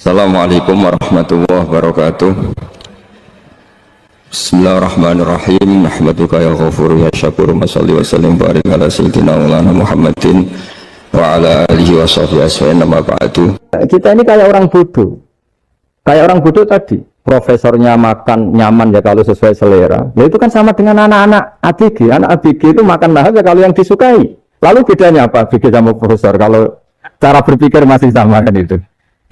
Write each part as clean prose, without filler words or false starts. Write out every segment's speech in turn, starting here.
Assalamualaikum warahmatullahi wabarakatuh. Bismillahirrahmanirrahim. Nahmaduka ya ghafur ya syakur. Masalli wa sallim barik ala sayyidina maulana Muhammadin wa ala alihi wa sahbihi asfa'in nama ba'du. Kita ini kayak orang bodoh. Kayak orang bodoh tadi. Profesornya makan nyaman ya kalau sesuai selera. Ya itu kan sama dengan anak-anak ABG. Anak ABG itu makan lahap ya kalau yang disukai. Lalu bedanya apa ABG sama profesor? Kalau cara berpikir masih sama kan itu.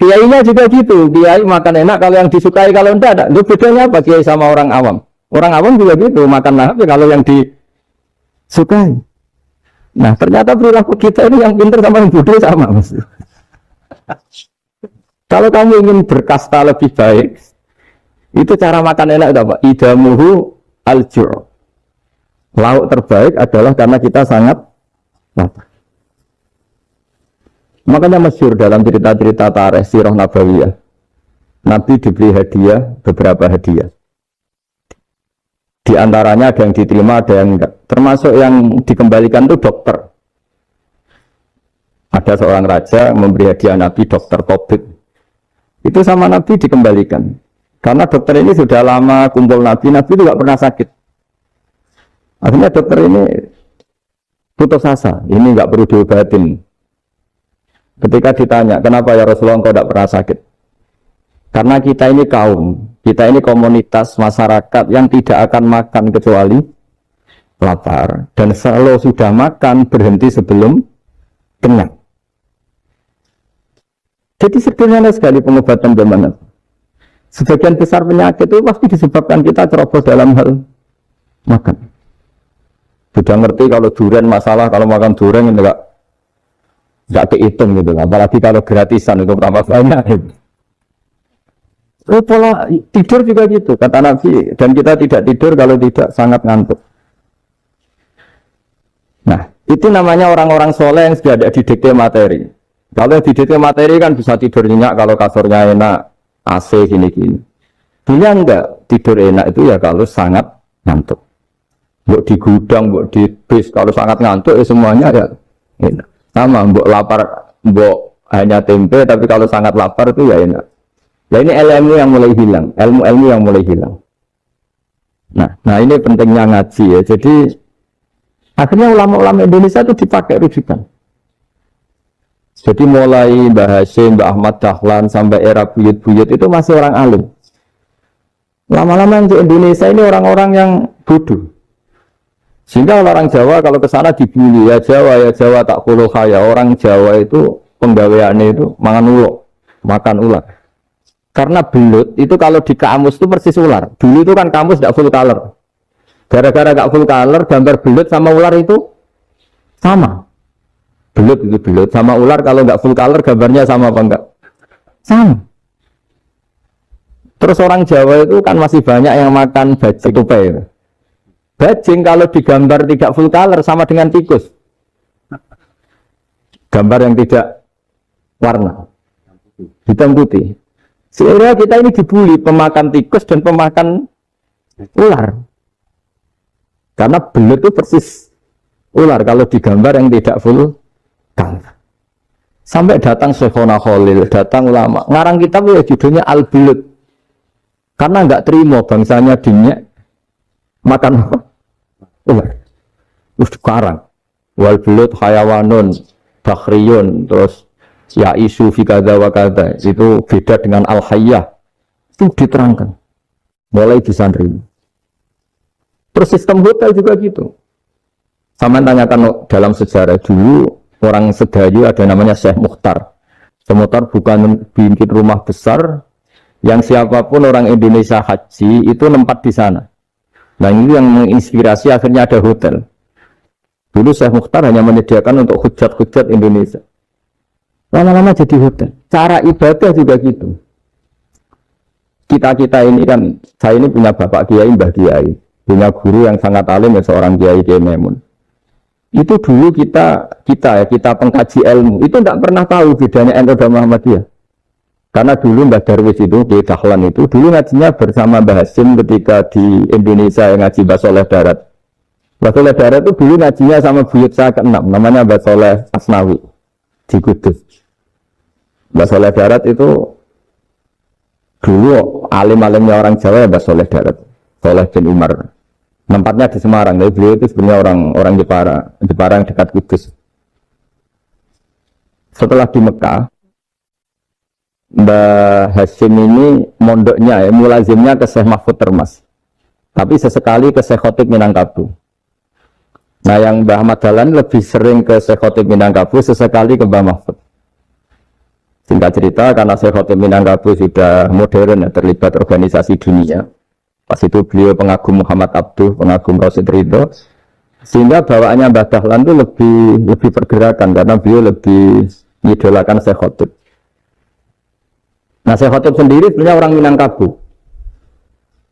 Kiainya juga gitu, kiai makan enak kalau yang disukai, kalau enggak ada. Itu bedanya apa kiai sama orang awam? Orang awam juga gitu, makan lahap ya kalau yang disukai. Nah ternyata perilaku kita ini yang pintar sama yang bodoh sama mas. Kalau kamu ingin berkasta lebih baik, itu cara makan enak itu apa? Idamuhu al-jur'. Lauk terbaik adalah karena kita sangat lapar. Makanya masyhur dalam cerita-cerita tarikh sirah nabawiyah, Nabi diberi hadiah, beberapa hadiah. Di antaranya ada yang diterima, ada yang enggak. Termasuk yang dikembalikan itu dokter. Ada seorang raja memberi hadiah Nabi dokter Tobit. Itu sama Nabi dikembalikan. Karena dokter ini sudah lama kumpul Nabi itu enggak pernah sakit. Akhirnya dokter ini putus asa, ini enggak perlu diobatin. Ketika ditanya, kenapa ya Rasulullah engkau tidak pernah sakit? Karena kita ini kaum, kita ini komunitas masyarakat yang tidak akan makan kecuali lapar. Dan selalu sudah makan berhenti sebelum kenyang. Jadi sederhana sekali pengobatan zaman. Sebagian besar penyakit itu pasti disebabkan kita ceroboh dalam hal makan. Sudah ngerti kalau durian masalah, kalau makan durian enggak kehitung gitu lah, apalagi kalau gratisan itu berapa banyak. Pola tidur juga gitu, kata Nabi, dan kita tidak tidur kalau tidak sangat ngantuk. Nah, itu namanya orang-orang soleh yang sudah ada didikte materi. Kalau didikte materi kan bisa tidur nyenyak kalau kasurnya enak, AC gini-gini. Dia enggak tidur enak itu ya kalau sangat ngantuk. Mbok di gudang, mbok di bis, kalau sangat ngantuk ya semuanya ya enak. Sama, mbok lapar, mbok hanya tempe, tapi kalau sangat lapar itu ya enak. Ya ini ilmu yang mulai hilang, ilmu-ilmu yang mulai hilang. Nah ini pentingnya ngaji ya. Jadi akhirnya ulama-ulama Indonesia itu dipakai rujukan. Jadi mulai Mbah Hasyim, Mbah Ahmad Dahlan sampai era buyut-buyut itu masih orang alim. Lama-lama yang di Indonesia ini orang-orang yang bodoh. Sehingga orang Jawa kalau ke sana dibully, ya Jawa tak kuluh kaya. Orang Jawa itu penggaweannya itu makan ular. Karena belut itu kalau di kamus itu persis ular. Dulu itu kan kamus tidak full color. Gara-gara gak full color, gambar belut sama ular itu sama. Belut itu belut sama ular kalau gak full color gambarnya sama apa enggak? Sama. Terus orang Jawa itu kan masih banyak yang makan bajing tupai. Bajing kalau digambar tidak full color sama dengan tikus. Gambar yang tidak warna hitam putih. Sehingga kita ini dibully pemakan tikus dan pemakan ular. Karena belut itu persis ular kalau digambar yang tidak full color. Sampai datang Syekhona Khalil, datang ulama. Ngarang kitab ya judulnya Al-Belut. Karena enggak terima bangsanya dinyak makan apa? Ular. Karang. Wal belut hayawanun bakhriyun, terus ya isu fi kadza wa kadza. Itu beda dengan al hayyah. Itu diterangkan. Mulai disandri. Terus sistem hotel juga gitu. Sama tanyakan dalam sejarah dulu orang Sedayu ada namanya Syekh Mukhtar. Syekh Mukhtar bukan bikin rumah besar yang siapapun orang Indonesia haji itu nempat di sana. Nah ini yang menginspirasi akhirnya ada hotel. Dulu Syekh Mukhtar hanya menyediakan untuk hujat-hujat Indonesia. Lama-lama jadi hotel. Cara ibadah juga gitu. Kita ini kan, saya ini punya bapak kiai, mbah kiai. Punya guru yang sangat alim ya seorang kiai Maimun. Itu dulu kita pengkaji ilmu. Itu tidak pernah tahu bedanya NU dan Muhammadiyah. Karena dulu Mbah Darwis itu, di Dahlan itu, dulu ngajinya bersama Mbah Hasyim ketika di Indonesia yang ngaji Mbah Soleh Darat. Mbah Soleh Darat itu dulu ngajinya sama buyut saya ke-6, namanya Mbah Soleh Asnawi, di Kudus. Mbah Soleh Darat itu Dulu alim-alimnya orang Jawa ya Mbah Soleh Darat, Soleh bin Umar. Tempatnya di Semarang, tapi beliau itu sebenarnya orang Jepara yang dekat Kudus. Setelah di Mekah, Mbah Hasyim ini mondoknya mulazimnya ke Syekh Mahfud Termas. Tapi sesekali ke Syekh Khotib Minangkabau. Nah yang Mbah Ahmad Dahlan lebih sering ke Syekh Khotib Minangkabau, sesekali ke Mbah Mahfud. Singkat cerita, karena Syekh Khotib Minangkabau sudah modern, terlibat organisasi dunia. Pas itu beliau pengagum Muhammad Abduh, pengagum Rasid Ridho. Sehingga bawaannya Mbah Dahlan itu lebih pergerakan, karena beliau lebih mengidolakan Syekh Khotib. Nah Syekh Khotib sendiri sebenarnya orang Minangkabau.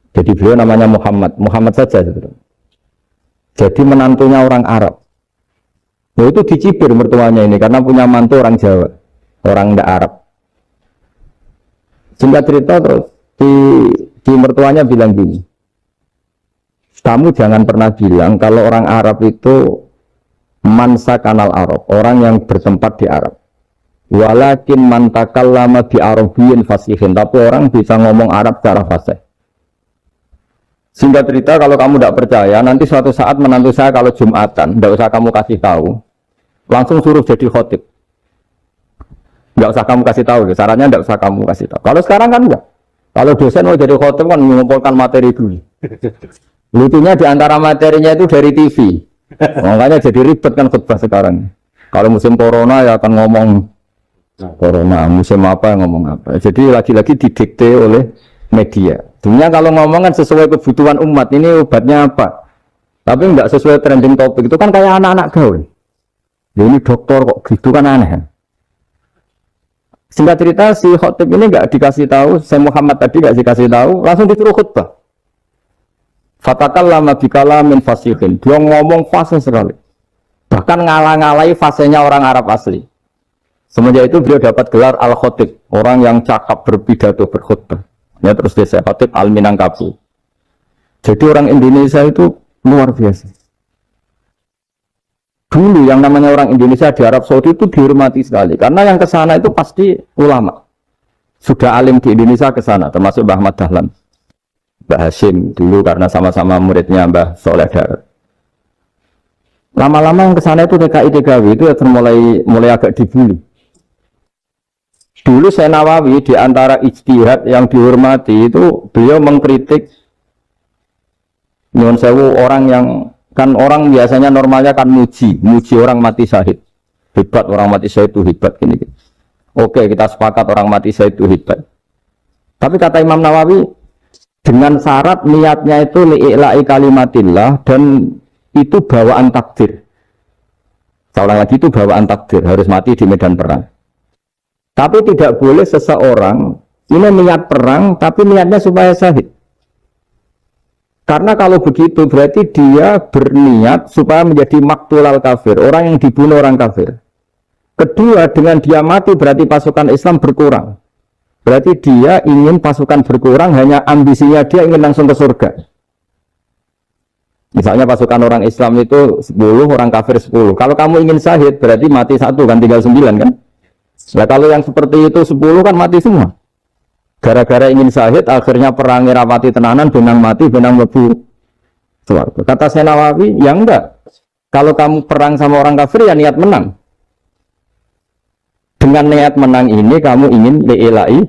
Jadi beliau namanya Muhammad saja sebetulnya. Jadi menantunya orang Arab. Nah, itu dicibir mertuanya ini karena punya mantu orang Jawa, orang ndak Arab. Singkat cerita terus di mertuanya bilang gini, kamu jangan pernah bilang kalau orang Arab itu mansa kanal Arab, orang yang bertempat di Arab. Walakin man takallama bi arabiyyin fasihin, tapi orang bisa ngomong Arab secara fasih. Singkat cerita, kalau kamu tidak percaya, nanti suatu saat menantu saya kalau Jumatan, tidak usah kamu kasih tahu, langsung suruh jadi khotib. Tidak usah kamu kasih tahu, sarannya tidak usah kamu kasih tahu. Kalau sekarang kan enggak. Kalau dosen mau jadi khotib kan mengumpulkan materi dulu. Lucunya di antara materinya itu dari TV. Makanya jadi ribet kan khutbah sekarang. Kalau musim corona ya akan ngomong corona, musim apa ngomong apa. Jadi lagi-lagi didikte oleh media. Sebenarnya kalau ngomong kan sesuai kebutuhan umat, ini obatnya apa? Tapi enggak sesuai trending topik, itu kan kayak anak-anak gaul. Ya ini dokter kok gitu kan aneh. Singkat cerita si khotib ini enggak dikasih tahu, saya Muhammad tadi enggak dikasih tahu, langsung disuruh khutbah. Fatakallama bikalamin fasihin. Dia ngomong fasih sekali. Bahkan ngalah-ngalahi fasihnya orang Arab asli. Semenjak itu beliau dapat gelar Al-Khotib, orang yang cakap berpidato berkhutbah. Ya terus desa Khotib Al-Minangkabau. Jadi orang Indonesia itu luar biasa. Dulu yang namanya orang Indonesia di Arab Saudi itu dihormati sekali. Karena yang ke sana itu pasti ulama. Sudah alim di Indonesia ke sana, termasuk Mbah Ahmad Dahlan. Mbah Hasyim dulu karena sama-sama muridnya Mbah Soleh Darat. Lama-lama yang ke sana itu TKI-TKW itu mulai agak dibully. Dulu Syekh Nawawi di antara ijtihad yang dihormati itu beliau mengkritik nyuwun sewu orang yang kan orang biasanya normalnya kan muji orang mati syahid. Hebat orang mati syahid itu hebat gini. Oke, kita sepakat orang mati syahid itu hebat. Tapi kata Imam Nawawi dengan syarat niatnya itu li'ila'i kalimatillah dan itu bawaan takdir. Seorang lagi itu bawaan takdir, harus mati di medan perang. Tapi tidak boleh seseorang ini niat perang, tapi niatnya supaya syahid. Karena kalau begitu berarti dia berniat supaya menjadi maktulal kafir, orang yang dibunuh orang kafir. Kedua, dengan dia mati berarti pasukan Islam berkurang. Berarti dia ingin pasukan berkurang, hanya ambisinya dia ingin langsung ke surga. Misalnya pasukan orang Islam itu 10, orang kafir 10. Kalau kamu ingin syahid berarti mati 1 kan, tinggal 9 kan? Nah kalau yang seperti itu 10 kan mati semua. Gara-gara ingin syahid akhirnya perang rapati tenanan, benang mati, benang lebu. Kata Syekh Nawawi, ya enggak. Kalau kamu perang sama orang kafir ya niat menang. Dengan niat menang ini kamu ingin li'ila'i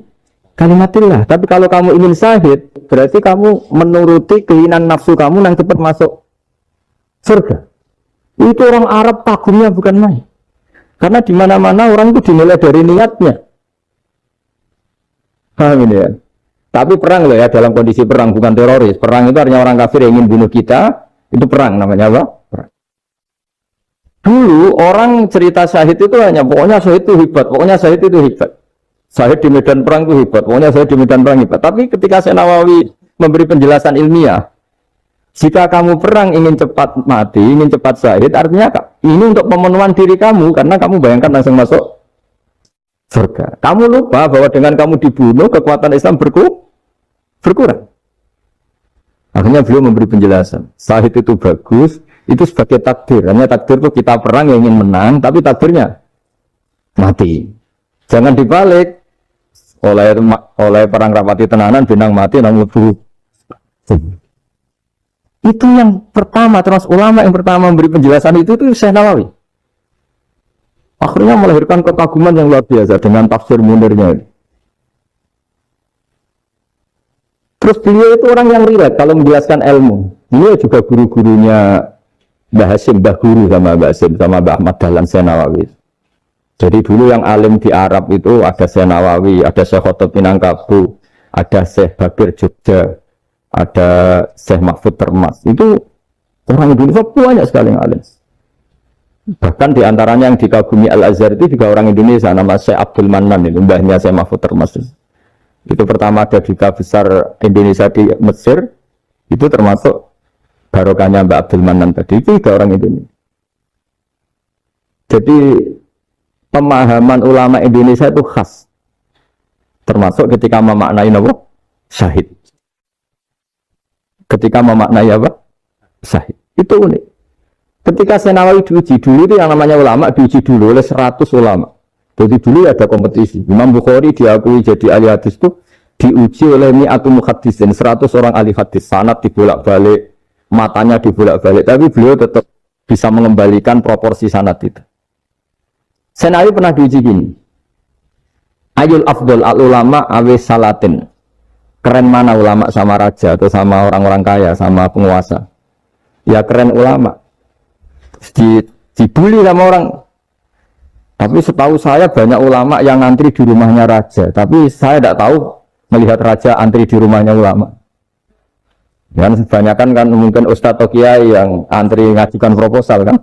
kalimatillah. Tapi kalau kamu ingin syahid berarti kamu menuruti keinginan nafsu kamu yang cepat masuk surga. Itu orang Arab kagumnya bukan main. Karena di mana-mana orang itu dinilai dari niatnya. Paham ini ya? Tapi perang loh ya, dalam kondisi perang, bukan teroris. Perang itu artinya orang kafir yang ingin bunuh kita, itu perang namanya apa? Perang. Dulu orang cerita syahid itu hanya pokoknya syahid itu hebat, pokoknya syahid itu hebat. Syahid di medan perang itu hebat, pokoknya syahid di medan perang hebat. Tapi ketika Syekh Nawawi memberi penjelasan ilmiah, jika kamu perang ingin cepat mati, ingin cepat syahid, artinya ini untuk pemenuhan diri kamu, karena kamu bayangkan langsung masuk surga. Kamu lupa bahwa dengan kamu dibunuh, kekuatan Islam berkurang. Akhirnya beliau memberi penjelasan, syahid itu bagus, itu sebagai takdir. Hanya takdir itu kita perang yang ingin menang, tapi takdirnya mati. Jangan dibalik, oleh perang rapati tenanan benang mati nang mlebu. Itu yang pertama, terus ulama yang pertama memberi penjelasan itu Syekh Nawawi. Akhirnya melahirkan kekaguman yang luar biasa dengan tafsir Munirnya ini. Terus beliau itu orang yang rileks kalau menjelaskan ilmu. Beliau juga guru-gurunya Mbah Hasyim, Mbah Guru sama Mbah Hasyim sama Mbah Ahmad Dahlan Syekh Nawawi. Jadi dulu yang alim di Arab itu ada Syekh Nawawi, ada Syekh Khotot Minangkabau, ada Syekh Bakir Jogja, ada Syekh Mahfud Termas. Itu orang Indonesia banyak sekali yang alim. Bahkan diantaranya yang dikagumi Al-Azhar itu juga orang Indonesia, nama Syekh Abdul Manan, itu mbahnya Syekh Mahfud Termas. Itu pertama ada duta besar Indonesia di Mesir, itu termasuk barokahnya Mbak Abdul Manan tadi, itu juga orang Indonesia. Jadi pemahaman ulama Indonesia itu khas, termasuk ketika memaknai apa? Syahid. Ketika memaknai apa? Syahid. Itu unik. Ketika Syekh Nawawi diuji dulu itu yang namanya ulama diuji dulu oleh 100 ulama. Jadi dulu ada kompetisi. Imam Bukhari diakui jadi ahli hadis itu diuji oleh mi'atul muhaddisin, 100 orang ahli hadis. Sanad dibolak-balik, matanya dibolak-balik, tapi beliau tetap bisa mengembalikan proporsi sanad itu. Syekh Nawawi pernah diuji gini. Ayul afdol al ulama awis salatin. Keren mana ulama sama raja atau sama orang-orang kaya, sama penguasa? Ya keren ulama. Dibully sama orang. Tapi setahu saya banyak ulama yang antri di rumahnya raja. Tapi saya tidak tahu melihat raja antri di rumahnya ulama. Dan kebanyakan kan mungkin ustadz atau kiai yang antri ngajukan proposal kan.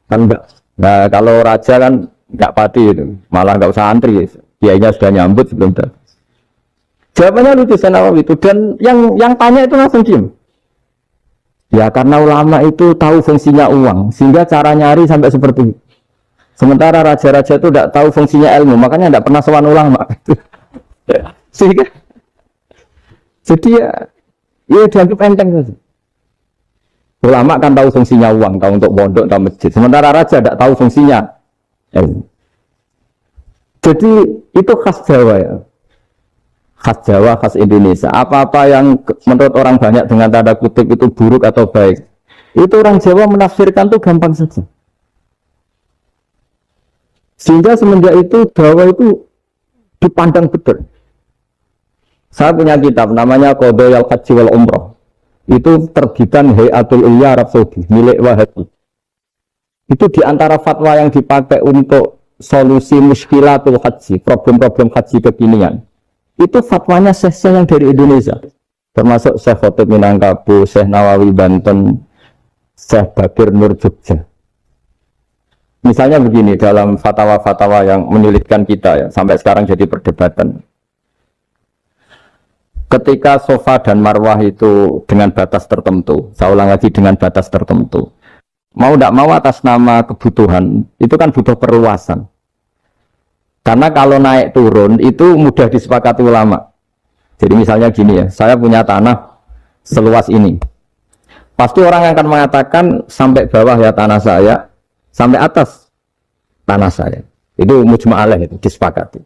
Kan enggak. Nah kalau raja kan enggak pati itu. Malah enggak usah antri. Kiainya sudah nyambut sebelum datang. Jawabannya lucu Syekh Nawawi itu. Dan yang tanya itu langsung diem. Ya karena ulama itu tahu fungsinya uang. Sehingga cara nyari sampai seperti itu. Sementara raja-raja itu tidak tahu fungsinya ilmu, makanya tidak pernah sowan ulama. Sehingga, jadi ya dianggap enteng saja. Ulama kan tahu fungsinya uang, tahu untuk pondok, tahu masjid. Sementara raja tidak tahu fungsinya ilmu. Jadi itu khas Jawa ya, khas Jawa, khas Indonesia. Apa-apa yang menurut orang banyak dengan tanda kutip itu buruk atau baik, itu orang Jawa menafsirkan tuh gampang saja. Sehingga semenjak itu Jawa itu dipandang betul. Saya punya kitab namanya Qadhayal Haji wal Umrah. Itu terbitan Hayatul Ulya Arab Saudi milik Wahabi. Itu diantara fatwa yang dipakai untuk solusi muskilatul haji, problem-problem haji kekinian. Itu fatwanya syekh yang dari Indonesia. Termasuk Syekh Khotot Minangkabau, Syekh Nawawi Banten, Syekh Bakir Nur Jogja. Misalnya begini, dalam fatwa-fatwa yang menyulitkan kita ya, sampai sekarang jadi perdebatan. Ketika sofa dan marwah itu dengan batas tertentu, saya ulang lagi dengan batas tertentu. Mau tidak mau atas nama kebutuhan, itu kan butuh perluasan. Karena kalau naik turun itu mudah disepakati ulama. Jadi misalnya gini ya, saya punya tanah seluas ini. Pasti orang akan mengatakan sampai bawah ya tanah saya, sampai atas tanah saya. Itu mujma' alaih, itu disepakati.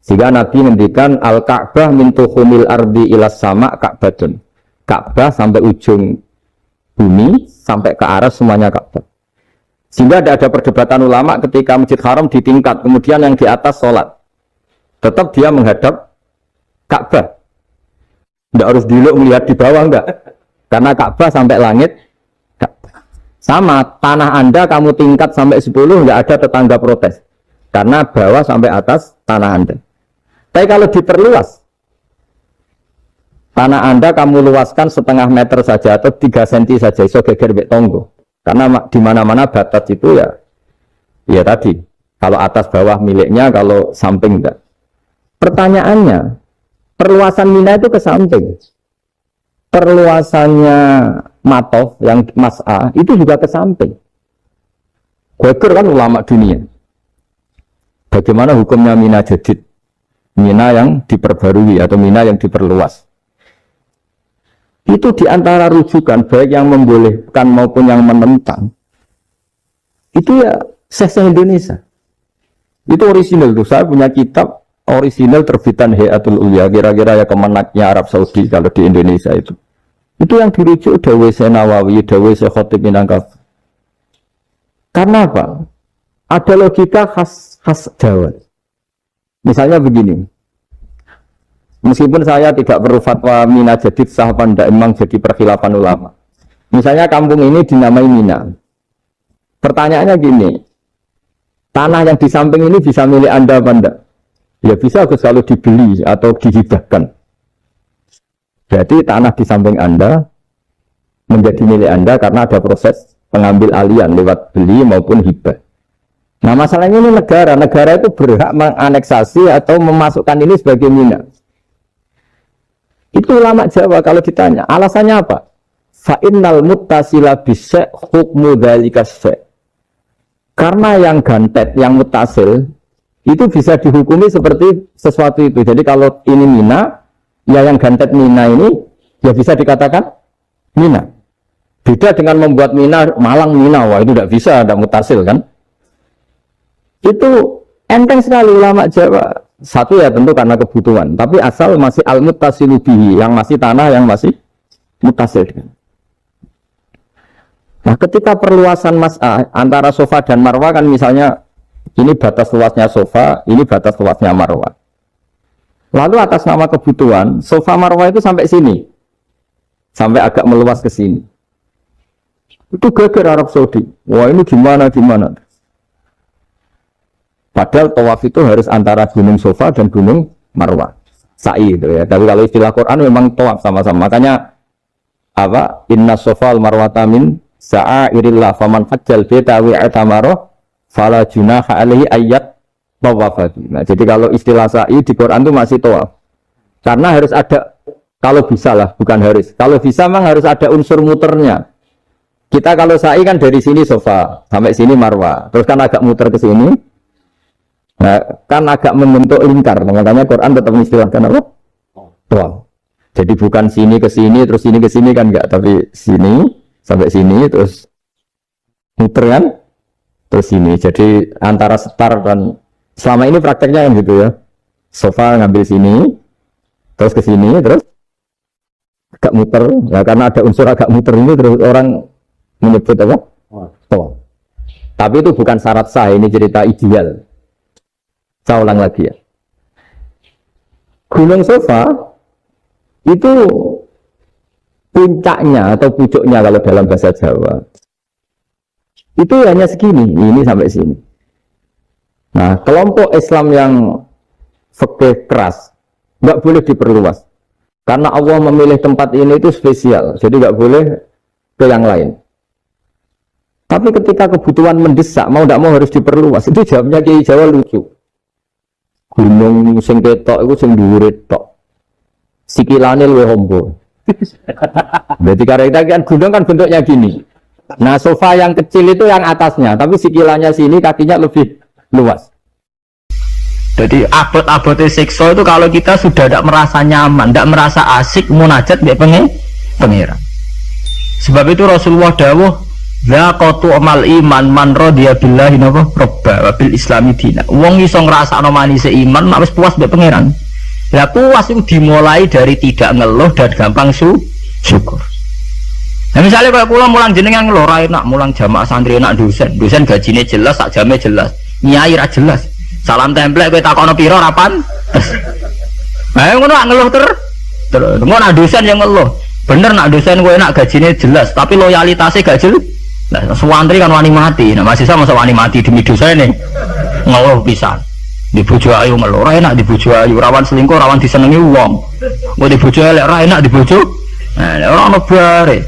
Sehingga Nabi ngendikan al-Ka'bah min tuhumil ardi ilas sama Ka'batun. Ka'bah sampai ujung bumi sampai ke aras semuanya Ka'bah. Sehingga tidak ada perdebatan ulama ketika Masjid Haram ditingkat, kemudian yang di atas sholat. Tetap dia menghadap Ka'bah. Tidak harus dulu melihat di bawah, enggak. Karena Ka'bah sampai langit. Sama, tanah Anda kamu tingkat sampai 10, nggak ada tetangga protes. Karena bawah sampai atas tanah Anda. Tapi kalau diperluas, tanah Anda kamu luaskan setengah meter saja atau 3 cm saja, iso geger mbek tonggo. Karena di mana-mana batas itu ya tadi, kalau atas bawah miliknya, kalau samping enggak. Pertanyaannya, perluasan Mina itu ke samping. Perluasannya Matof yang Mas'a itu juga ke samping. Quaker kan ulama dunia. Bagaimana hukumnya Mina Jadid? Mina yang diperbarui atau Mina yang diperluas. Itu diantara rujukan baik yang membolehkan maupun yang menentang. Itu ya Syekh Indonesia. Itu original tuh. Saya punya kitab original terbitan Hayatul Ulya, kira-kira ya kemenaknya Arab Saudi kalau di Indonesia itu yang dirujuk Dawei Nawawi, Dawei Khotib Minangkab. Karena apa? Ada logika khas Jawa. Misalnya begini, meskipun saya tidak perlu fatwa Mina jadid sah apa enggak, emang jadi perkhilafan ulama. Misalnya kampung ini dinamai Mina. Pertanyaannya gini, tanah yang di samping ini bisa milik Anda apa enggak? Ya bisa kalau dibeli atau dihibahkan. Jadi tanah di samping Anda menjadi milik Anda karena ada proses pengambil alian lewat beli maupun hibah. Nah masalahnya ini negara itu berhak menganeksasi atau memasukkan ini sebagai mina. Itu ulama Jawa kalau ditanya, alasannya apa? Fa'innal muttasila bisya' hukmu dzalika syai'. Karena yang gantet, yang mutasil itu bisa dihukumi seperti sesuatu itu. Jadi kalau ini mina, ya yang gantet mina ini ya bisa dikatakan mina. Beda dengan membuat mina, malang mina, wah itu tidak bisa, tidak mutasil kan. Itu enteng sekali ulama Jawa. Satu ya tentu karena kebutuhan, tapi asal masih al-muttasilu bihi, yang masih tanah yang masih mutasil. Nah ketika perluasan mas'ah antara sofa dan marwah kan misalnya ini batas luasnya sofa, ini batas luasnya marwah. Lalu atas nama kebutuhan, sofa marwah itu sampai sini. Sampai agak meluas ke sini. Itu geger Arab Saudi. Wah ini gimana. Padahal tawaf itu harus antara gunung sofa dan gunung marwah. Sa'i itu ya. Tapi kalau istilah Quran memang tawaf sama-sama. Makanya apa? Inna sofa al-marwata min sa'airillah faman hajjal bita wi'atamaro fala junaha alaihi ayat tawafati. Nah, jadi kalau istilah sa'i di Quran itu masih tawaf. Karena harus ada, kalau bisa lah, bukan harus. Kalau bisa memang harus ada unsur muternya. Kita kalau sa'i kan dari sini sofa sampai sini marwah. Terus kan agak muter ke sini. Nah, kan agak membentuk lingkar. Nah, makanya Quran tetap mengistilahkan apa? Tawaf. Jadi bukan sini ke sini terus sini ke sini kan enggak, tapi sini sampai sini terus muter kan? Terus ini, jadi antara setar dan selama ini prakteknya yang gitu ya. Sofa ngambil sini, terus ke sini, terus agak muter. Ya karena ada unsur agak muter ini terus orang menyebut apa? Tawaf. Tapi itu bukan syarat sah, ini cerita ideal. Saya ulang lagi ya. Gunung Sofa itu puncaknya atau pucuknya kalau dalam bahasa Jawa itu hanya segini, ini sampai sini. Nah, kelompok Islam yang fikih keras nggak boleh diperluas karena Allah memilih tempat ini itu spesial, jadi nggak boleh ke yang lain. Tapi ketika kebutuhan mendesak, mau tidak mau harus diperluas. Itu jawabnya Kiai Jawa lucu. Gunung sing ketok itu sing dhuwure tok. Sikilane luwih ombo. Berarti karena kan gunung kan bentuknya gini. Nah sofa yang kecil itu yang atasnya, tapi sikilannya sini kakinya lebih luas. Jadi abot-abotnya siksa itu kalau kita sudah tidak merasa nyaman, tidak merasa asik munajat dia pengiran. Sebab itu Rasulullah dawuh, "Zaqatu amal iman man radiya billahi robba wa bil islami dina." Wong iso ngrasakno manise iman nek wis puas mbek pangeran. Lah puas itu dimulai dari tidak ngeluh dan gampang syukur. Nah misalnya kalau pulang mulang jenengan ngeluh ra enak, mulang jamaah santri enak dosen gajine jelas, sak jame jelas, nyai ra jelas. Salam template kowe takono pira ra pantes. Nah ngono ngeluh terus ngono nak dosen yang ngeluh. Bener nak dosen kowe enak gajine jelas, tapi loyalitasnya gak jelas. Nah, santri kan wani mati. Nah, mahasiswa masa wani mati demi dosen nih. Ngeluh pisan. Di bojo ayu ngeluh, ra enak di bojo ayu, rawan selingkuh, rawan disenengi wong. Mau di bojo elek ra enak di bojo. Nah, ora ono bare.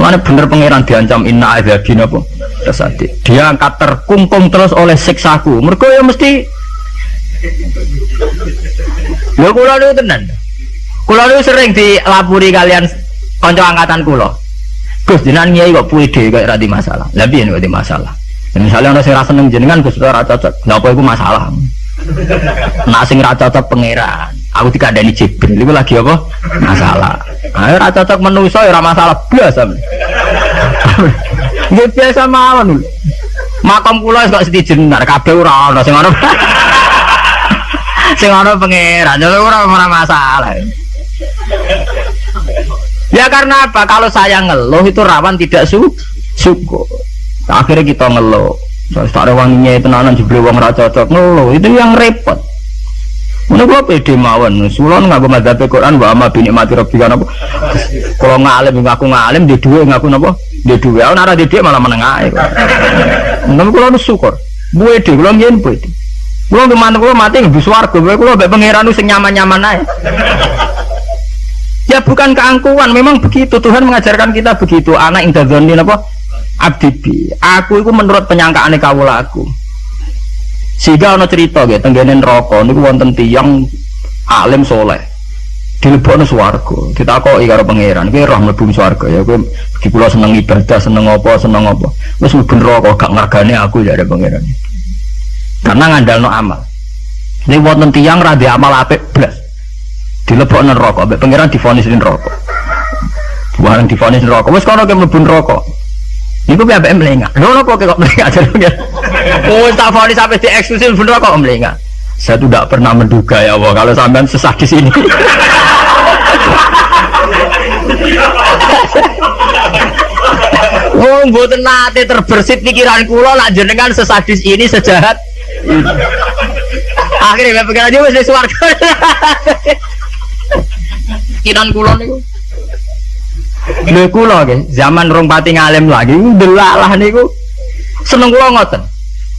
Mana bener pangeran diancam inna adzabina apa? Dasati. Dia angkat terkungkung terus oleh siksaku. Mergo ya mesti ya kula niku tenan. Kula niku sering dilapuri kalian kanca angkatan kula. Gus jenengan nyai kok puide kok ra di masalah. Lah piye nek di masalah? Misalnya ana sing ra seneng jenengan Gus ora cocok. Lha apa iku masalah? Nak sing ra cocok pangeran. Aku dikandani Jibril itu lagi apa? Masalah. Ayo ra cocok manusa ya ora masalah biasa. Nggih biasa mawon. Makam kula kok setijenar kabeh ora ana sing ngono. Sing ana pangeran, ora masalah. Ya karena apa? Kalau saya ngeluh itu rawan tidak syukur. Akhirnya kita ngeluh. Terus tak ada wanginya itu nanan jebule wong ra cocok ngeluh. Itu yang repot. Mana gua pede mawon. Sulon ngaku madzhab Quran wa amma bi nikmati rabbika napa. Kalau ngalim ngaku ngalim di dhuwit ngaku napa? Di dhuwit. Ana ora di dhuwit malah meneng ae. Nang kula syukur. Pede kula yen pede. Kula mantu kula mati ngebu swarga. Kula mbek pangeran sing nyaman-nyaman ae. Ya bukan keangkuhan, memang begitu Tuhan mengajarkan kita begitu. Anak inda dzanni napa? Abdi. Aku itu menurut penyangkaane kawula aku. Sehingga ana cerita nggih tenggene neraka niku wonten tiyang alim saleh. Dilebokno swarga. Ditakoki karo pangeran, "Kowe roh mlebu swarga ya kowe iki kula seneng ibadah, seneng apa? Wis mlebu neraka gak ngargane aku ya ada pangeran." Karena ngandalno amal. Nek wonten tiyang ra ndek amal apik blas. Dilebokno neraka, mbek pangeran divonis neraka. Bareng divonis neraka, wis kono ke mlebu neraka. Niku piye ambek mlengak. Lho napa kok mlengak jenenge? Oh, tak vonis sampai dieksklusif bener kok mlengak. Saya tuh tidak pernah menduga ya Allah kalau sampean sesat di sini. Oh, mboten nate terbersit pikiran kula lak jenengan sesadis ini sejahat. Akhirnya pikiran dia wis di swarga. Pikiran kula niku. Lho kula nggih, zaman rong pati ngalim lagi ndelalah niku. Seneng kula ngoten.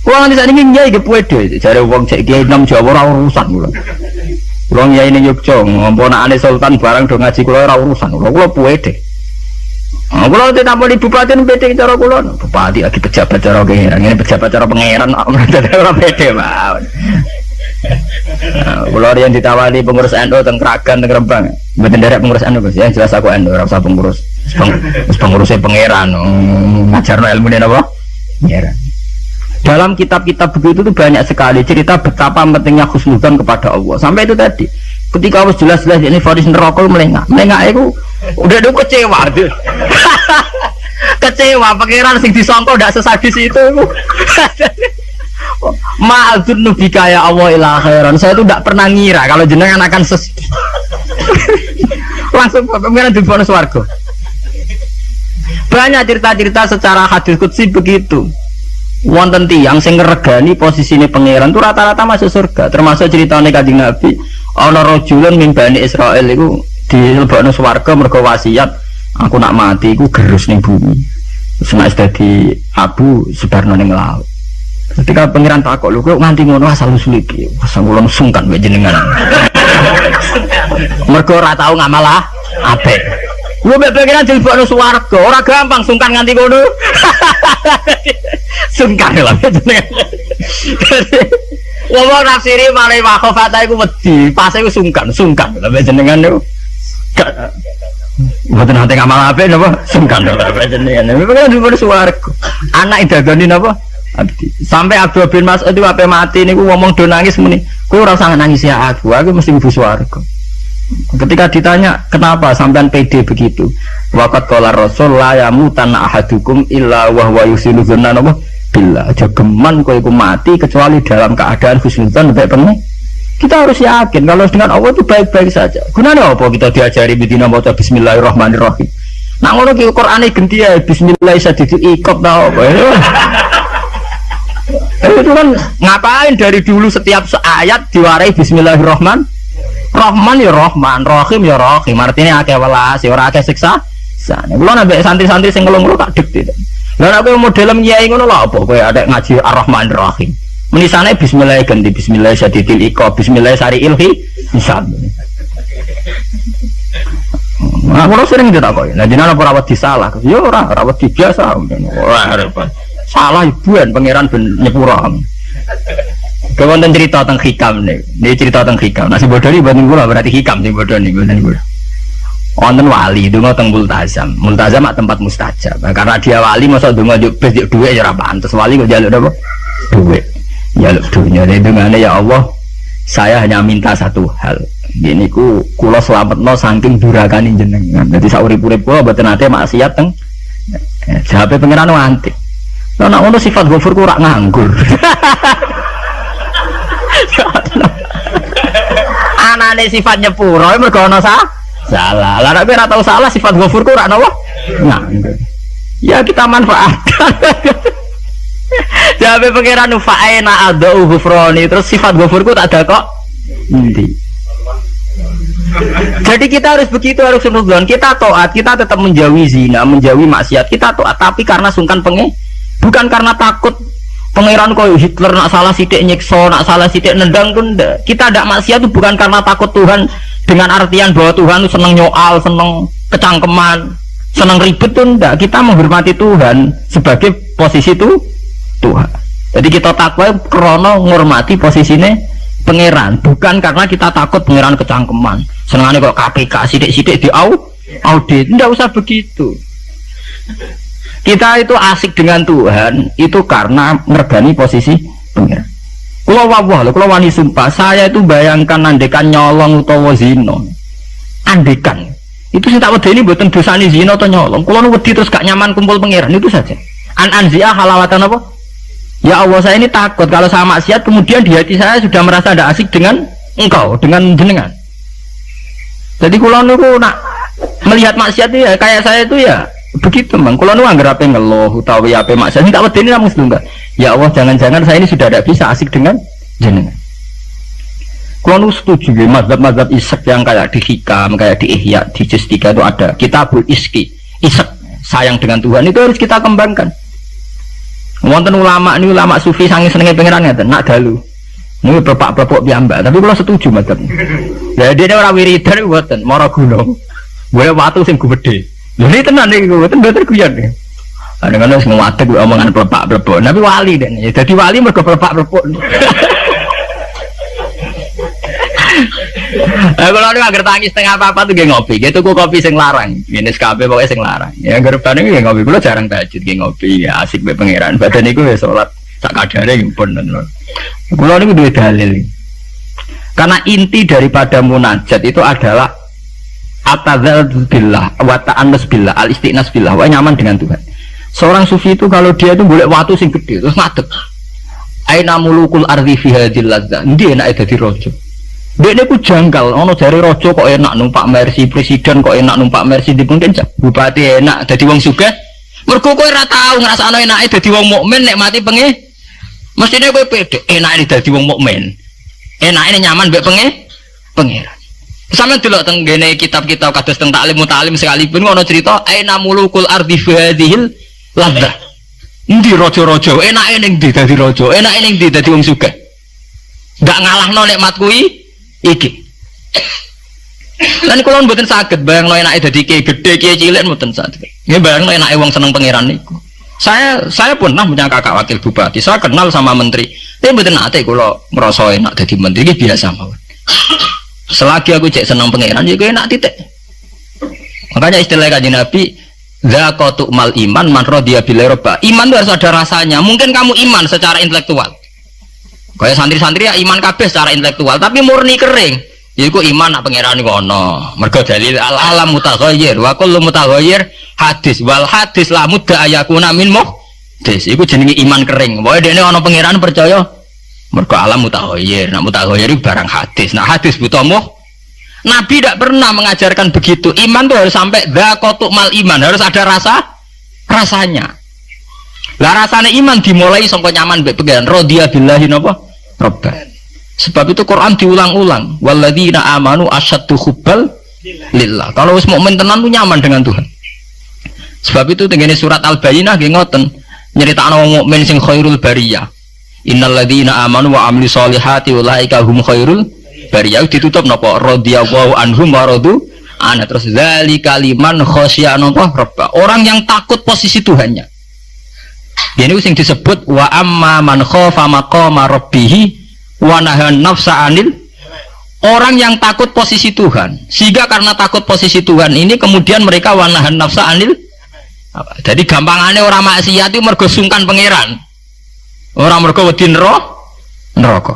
Kula nganti sakniki nyai nggih pede, jare wong cek kiai nom Jawa ora urusan kula. Kula nyai ning Yogya, ngomponakane sultan barang do ngaji kula ora urusan. Kula pede. Kula ditamoni bupati pede cara kula. Bupati lagi pejabat cara pangeran, ngene pejabat cara pangeran ora pede mawon. Kula riyen ditawani pengurus NU teng Kragan teng Rembang. Mboten nderek pengurus NU Gus, ya jelas aku NU ora usah pengurus. Pengurusnya pangeran ngajarno ilmune napa? Pangeran. Dalam kitab-kitab begitu tuh banyak sekali cerita betapa pentingnya husnudzon kepada Allah. Sampai itu tadi, ketika harus jelas-jelas ini vonis neraka melengak itu udah kecewa. Kecewa pangeran sing disangka ndak sesadis itu. Ma'adzun nubika ya Allah ila khairan. Saya itu tidak pernah ngira kalau jenengan akan langsung pangeran divonis swarga. Banyak cerita-cerita secara hadis qudsi begitu. Wonten tiyang sing ngregani posisine pangeran itu rata-rata masuk surga. Termasuk ceritane Kanjeng Nabi, ana rajulun min Bani Israil iku dilebokno swarga mergo wasiat, aku nak mati iku gerus ning bumi. Terus nek dadi abu sebarno ning laut. Ketika pangeran takok, lho kok nganti ngono asal usul iki? Asal kula sungkan mbek jenengan. Mergo ora tau ngamal apik. Lu mbek pangeran dilebokno swarga, ora gampang sungkan nganti ngono. Sungkan lho jenengan. Wong nafsiri mari wakhofata iku wedi, pas iku sungkan lho jenengan niku. Mboten nate ngamal apik napa? Sungkan lho jenengan. Pangeran dilebokno swarga. Anak idagani napa? Abdi. Sampai Abdul bin Mas'ud itu apa mati niku ngomong do nangis muni. Kowe ora usah nangis ya aku mesti mlebu swarga. Ketika ditanya kenapa sampean pede begitu? Waqat qala Rasul la yamutan ahadukum illa wa huwa yusinu dzanna billah. Aja geman kowe iku mati kecuali dalam keadaan husnudzan baik bener. Kita harus yakin kalau dengan Allah itu baik-baik saja. Gunanya apa kita diajari bidina maca bismillahirrahmanirrahim. Nah ngono ki Qur'ane genti ya bismillah sadidi ikop ta apa. Itu kan ngapain dari dulu setiap ayat diwarai bismillahirrahmanirrahim. Rahman ya Rahman, Rahim ya Rahim. Artinya akeh welas, ora akeh siksa. Kulo nambah santri-santri sing ngelung tak dek. Lah aku model kiai ngono lho apa kowe ada ngaji Ar-Rahman Ar-Rahim. Menisane bismillah ganti bismillah sadidil iqab, bismillah sariil hisab. Nah, kulo sering ditakoki. Lah jenengan apa rawat disalah? Ya ora, rawat biasa. Ora repot. Salah ibuan pangeran ben nyepura. Kewonten cerita tentang hikam nih. Ini cerita tentang hikam. Nasi bodoh ini buatin gula berarti hikam sih bodoh nih buatin gula. Wonten wali donga teng multazam. Multazam mak tempat mustajab. Nah, karena dia wali masa donga juk duit ya ora pantes. Wali kok njaluk apa? Duit. Njaluk dunya. Dungane ya Allah, saya hanya minta satu hal. Gini ku kula slametno saking durakane jenengan. Dadi sak urip-urip kula mboten nate maksiat teng. Jawabe pangeran antik. Lah nek ngono sifat ghafur ku ora nganggur. Senengane sifat nyepuro mergo ana salah. Lah nek ora tau salah sifat ghafur ku ora napa? Nah. Ya kita manfaatkan. Jabe pangeran fa'ina adau ghufrani terus sifat ghafur ku tak ada kok. Endi? Jadi kita harus begitu, harus sunudon. Kita taat, kita tetap menjauhi zina, menjauhi maksiat. Kita taat, tapi karena sungkan bukan karena takut pangeran koyo Hitler nak salah sithik nyiksa, nak salah sithik nendang pun ndak. Kita ndak maksiat itu bukan karena takut Tuhan dengan artian bahwa Tuhan itu seneng nyoal, seneng kecangkeman, seneng ribet tuh ndak. Kita menghormati Tuhan sebagai posisi itu Tuhan. Jadi kita takwa krana ngormati posisine pangeran, bukan karena kita takut pangeran kecangkeman. Senengane kok KPK sithik-sithik audit, ndak usah begitu. Kita itu asik dengan Tuhan itu karena mergani posisi pangeran. Kalau wani sumpah, saya itu bayangkan andekan nyolong utawa zina. Andekan itu sing tak wedeni mboten dosane zina atau nyolong. Kula nu wedi terus gak nyaman kumpul pangeran itu saja. Anzia halawatan apa? Ya Allah, saya ini takut kalau saya maksiat kemudian di hati saya sudah merasa tidak asik dengan engkau, dengan jenengan. Jadi kula niku nak melihat maksiat itu ya kayak saya itu ya begitu Bang. Kula nu anggere ape ngeluh utawi ape maksiat tak wedeni namung setunggal. Ya Allah, jangan-jangan saya ini sudah tidak bisa asik dengan jenengan. Kula nu setuju nggih mazhab-mazhab isek yang kayak di Hikam, kayak di Ihya, di Juz 3 itu ada Kitabul Iski. Isek sayang dengan Tuhan itu harus kita kembangkan. Wonten ulama ini ulama sufi sange senenge pangeran ngeten nak dalu. Niku pepak-pepok piyambak, tapi kula setuju mazhab. Ya dene ora wiridan mboten, mara gunung. Boleh watu sing gede. Lha iki tenan niku, mboten guyon. Kadang-kadang wis ngadeg omongan pepak-pepok, tapi wali dene. Dadi wali mergo pepak-pepok. Kalau ada agar tangis setengah apa tuh geng ngopi, gitu kok kopi sing larang, jenis kafe pokoknya sing larang. Ya gerbang ini geng ngopi, kalau jarang tahajud geng ngopi, ya asik be pangeran. Badan itu ya sholat tak kadare impun dan loh. Kalau ini dua dalil, karena inti daripada munajat itu adalah atadzal billah, wa ta'annus billah, al istiqnas billah, wa nyaman dengan Tuhan. Seorang sufi itu kalau dia itu boleh watu sing gede terus ngadeg. Aina mulukul ardi fi hadhil ladza, ndi enak dadi raja. Dekne ku janggal, ono jare raja kok enak numpak Mercy, presiden kok enak numpak Mercy, mungkin bupati enak dadi wong sugih. Mergo kowe ora tau ngrasakno enake dadi wong mukmin nek mati penge. Mestine kowe pede enake dadi wong mukmin. Enake nyaman mbek pangeran. Sampe delok teng ngene kitab-kitab kados teng taklim mutalim sekalipun ono cerita aina mulukul ardi fi hadhil ladza. Endi raja-raja enake ning ndi dadi raja, enake ning ndi dadi wong sugih. Ndak ngalahno nikmat kuwi iki. Lan kula mboten saged bayangno enake dadi kiai gedhe kiai cilik mboten saged. Nggih bayangno enake wong seneng pangeran niku. Saya pernah punya kakak wakil bupati. Saya kenal sama menteri. Tapi mboten nate kula ngrasa enak dadi menteri iki biasa mawon. Selagi aku cek seneng pangeran ya enak titik. Makanya istilah Kanjeng Nabi zaqatu mal iman man radiya bil rabb. Iman itu harus ada rasanya. Mungkin kamu iman secara intelektual. Kayak santri-santri ya iman kabeh secara intelektual, tapi murni kering. Yaiku iman nak pangeran iku ana. Mergo dalil al-alam mutaghayyir wa kullu mutaghayyir hadis wal hadis la mudda ayakuna min muhdis. Iku jenenge iman kering. Pokoke dekne ana pangeran percaya mergo alam mutaghayyir. Nak mutaghayyir iku barang hadis. Nah hadis buta Nabi tidak pernah mengajarkan begitu. Iman tuh harus sampai dzaqatu mal iman, harus ada rasanya. Lah rasane iman dimulai sangka nyaman mbek pangeran radhiya billahi napa Rabban. Sebab itu Quran diulang-ulang. Walladzina amanu asyaddu hubbal lillah. Kalau wis mukmin tenan ku nyaman dengan Tuhan. Sebab itu tengene surat Al-Bayyinah nggih ngoten, nyeritakno wong mukmin sing khairul bariyah. Innalladzina amanu wa amilus solihati ulaika hum khairul bariyah. Ditutup napa radhiyallahu anhum wa radu ana terus zalika liman khasyana napa Rabb. Orang yang takut posisi Tuhannya. Ini sing disebut wa amma man khafa maqama rabbih wa nahan nafsa anil. Orang yang takut posisi Tuhan, sehingga karena takut posisi Tuhan ini kemudian mereka wa nahan nafsa anil. Jadi gampangane orang maksiat itu mergo sungkan pangeran. Orang mergo wedi neraka.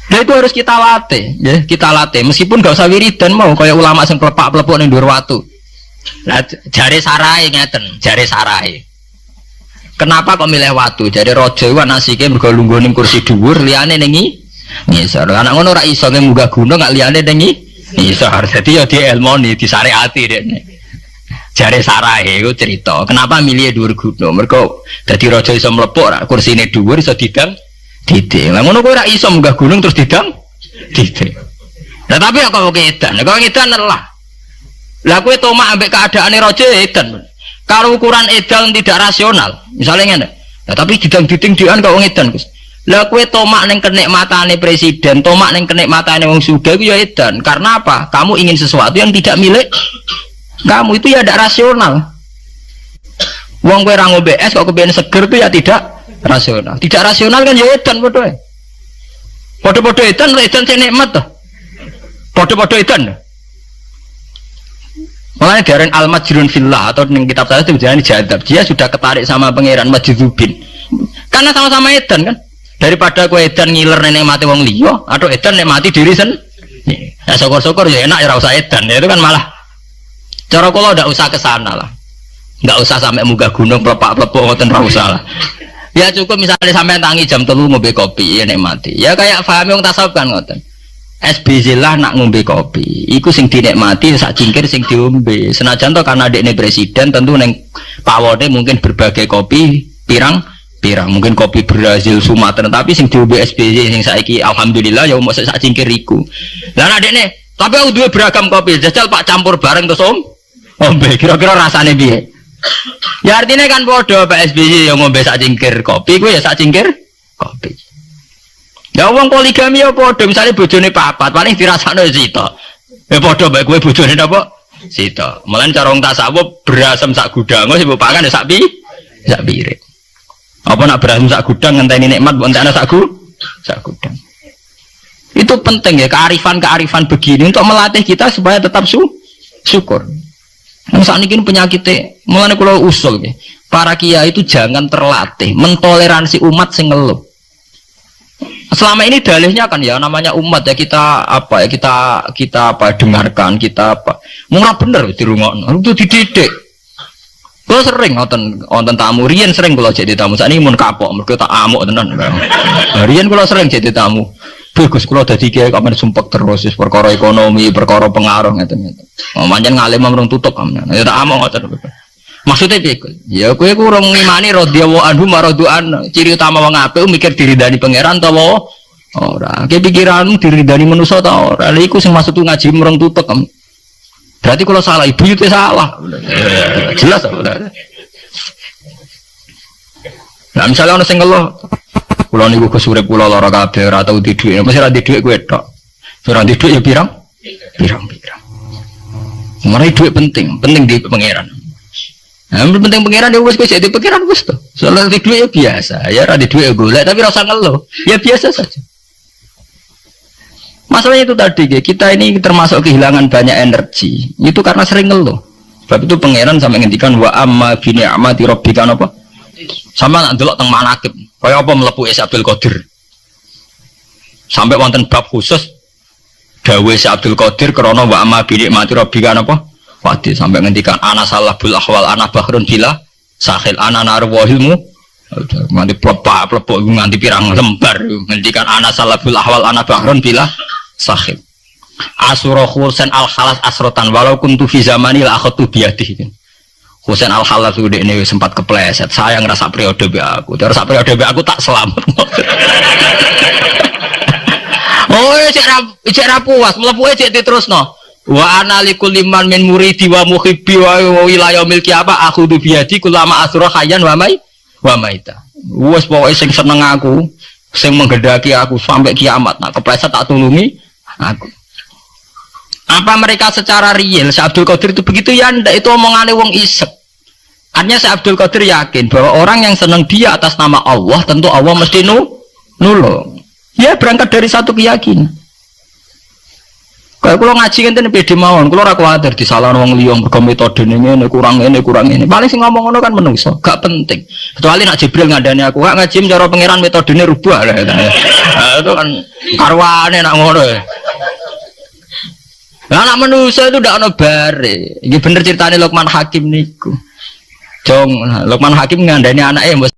Nah itu harus kita latih, ya, kita latih. Meskipun gak usah wiridan mau kayak ulama sing plepak-plepok ning dhuwur watu. Nah, jare sarai ngeten, jare sarai. Kenapa kok milih watu? Jare raja iku nasike mergo lungguh ning kursi dhuwur, liyane ning Ngisor. Anak ngono ora iso munggah gunung gak liyane ning ngisor. Dadi ya di elmoni disyariati dekne. Jare sarahe iku cerita, kenapa milih dhuwur gunung? Mergo dadi raja iso mlepuk ra kursine dhuwur iso didang didik. Lah ngono kowe ora iso munggah gunung terus didang didik. Lah tapi kok edan lah. Lah kowe tomak ambek keadaane raja edan. Kalau ukuran edan tidak rasional, misalnya ngene. Lah tapi didang diding dian kok wong edan, Gus. Lah kowe tomak ning kenikmatane presiden, tomak ning kenikmatane wong sugih iku ya edan. Karena apa? Kamu ingin sesuatu yang tidak milik kamu, itu ya tidak rasional. Wong kowe ra ngombe es kok kepen seger itu ya tidak rasional. Tidak rasional kan ya edan padha. Padha-padha edan sing nikmat to. Padha-padha edan. Makanya dari al-majrun fillah atau ning kitab saya itu jangan jadab. Dia sudah ketarik sama pangeran majdzubin. Karena sama-sama edan kan. Daripada kowe edan ngiler nek mati wong liya atau edan nek mati diri sendiri. Ya syukur-syukur ya enak ya ora usah edan. Itu kan malah cara kula ndak usah kesana lah, ndak usah sampai munggah gunung pelepak-pelepuk ngoten ra usah lah. Ya cukup misalnya sampai tangi jam 3 ngombe kopi ya nikmati. Ya kayak paham wong tasawuf kan ngoten. SBZ lah nak ngombe kopi, iku sing dinikmati sak cingkir sing diombe. Senajan to karena dekne presiden tentu neng pawone mungkin berbagai kopi pirang, mungkin kopi Brazil Sumatera, tapi sing diombe SBZ sing saiki alhamdulillah ya mau sak cingkir iku. Lah nak dekne tapi aku duwe beragam kopi, jajal Pak campur bareng terus ombe, kira-kira rasane piye? Ya artinya kan bodoh Pak SBY yang ngombe sak cingkir kopi, gue ya sak cingkir kopi. Ya wong poligami ya bodoh, misalnya bojone papat, paling dirasakno sito. Ya bodoh bae gue bojone napa? Sito. Mulane cara wong tasawuf berasem sak gudang, sing mbok pangan ya sak piring. Apa nak berasem sak gudang ngenteni nikmat mbok entekno sak gudang. Itu penting ya, kearifan begini untuk melatih kita supaya tetap syukur. Saat ini penyakitnya, mulanya kalau usul ya, para kiai itu jangan terlatih mentoleransi umat sing ngeluh. Selama ini dalihnya kan ya namanya umat ya kita dengarkan kita apa murah bener dirungokno itu dididik. Kalau sering nonton tamu riyen sering kalau jadi tamu saat ini mun kapok mergo tak amuk tenan. Riyen kalau sering jadi tamu bagus kalau dadi kiai kok men sumpek terus perkara ekonomi, perkara pengaruh ngeten-ngeten. Pancen ngalim mrung tutup amne. Ya tak amuk ngoten. Maksudnya piye? Ya kowe ku urung ngimani radhiyallahu anhu maradu'an. Ciri utama wong apik mikir diridani pangeran ta ora. Ki pikiranmu diridani manusa ta ora. Lha iku sing maksud ngaji mrung tutup. Berarti kalau salah ibu itu salah. Jelas apa? Nah misalnya ana sing ngeluh kula niku kesurip kula lara kabeh ora tau di dhuwit. Mesti ora di dhuwit kowe tok. Ora di dhuwit ya pirang. Mari dhuwit penting di pangeran. Nah, penting pangeran ya wis kowe jadi pangeran wis to. Soal di dhuwit ya biasa. Ya ora di dhuwit ya golek tapi ora usah ngeluh. Ya biasa saja. Masalahnya itu tadi kita ini termasuk kehilangan banyak energi. Itu karena sering ngeluh. Sebab itu pangeran sampai ngendikan wa amma bi ni'mati rabbika apa? Sama nak delok teng manakib. Kaya apa mlebu Syekh Abdul Qadir. Sampai wonten bab khusus dawuh Syekh Abdul Qadir krana wa amma bi ni'mati rabbika apa? Wadi sampai ngendikan ana salahul ahwal ana bahrun bila sahil ana narwahilmu. Nganti plebak nganti pirang lembar ngendikan ana salahul ahwal ana bahrun bila sahil. Asura Husain al-Khalas asrotan walau kuntu fi zamani la akhadtu biyadihi. Husain al-Khalas udah ini sempat kepleset. Saya ngerasa periode be aku. Terus periode be aku tak selamat. Oh, cek ra puas, mlebu cek diterusno. Wa ana likulli man min muridi wa muhibbi wa wilayah milki apa akhudhu biyadi kulama asra hayyan wa maita. Wes pokoke sing seneng aku, sing menggedaki aku sampai kiamat. Nah, kepleset tak tulungi aku. Apa mereka secara real Syekh Abdul Qadir itu begitu ya ndak, itu omongannya wong isek. Artinya Syekh Abdul Qadir yakin bahwa orang yang senang dia atas nama Allah tentu Allah mesti nulung. Ya berangkat dari satu keyakinan. Kayak kalau ngaji kan pede mawon, kalau ora kuwatir disalahno wong liya mergo metode ngene kurang ini. Paling sing ngomong ngono kan menungso, gak penting. Kecuali nak Jibril ngandani aku, gak ngaji cara pangeran metodene rubah lah. Itu kan karwane nak ngono. Nah, anak manusia itu udah ono bare. Ini bener ceritanya Luqman Hakim niku. Jong, Luqman Hakim ngandani anaknya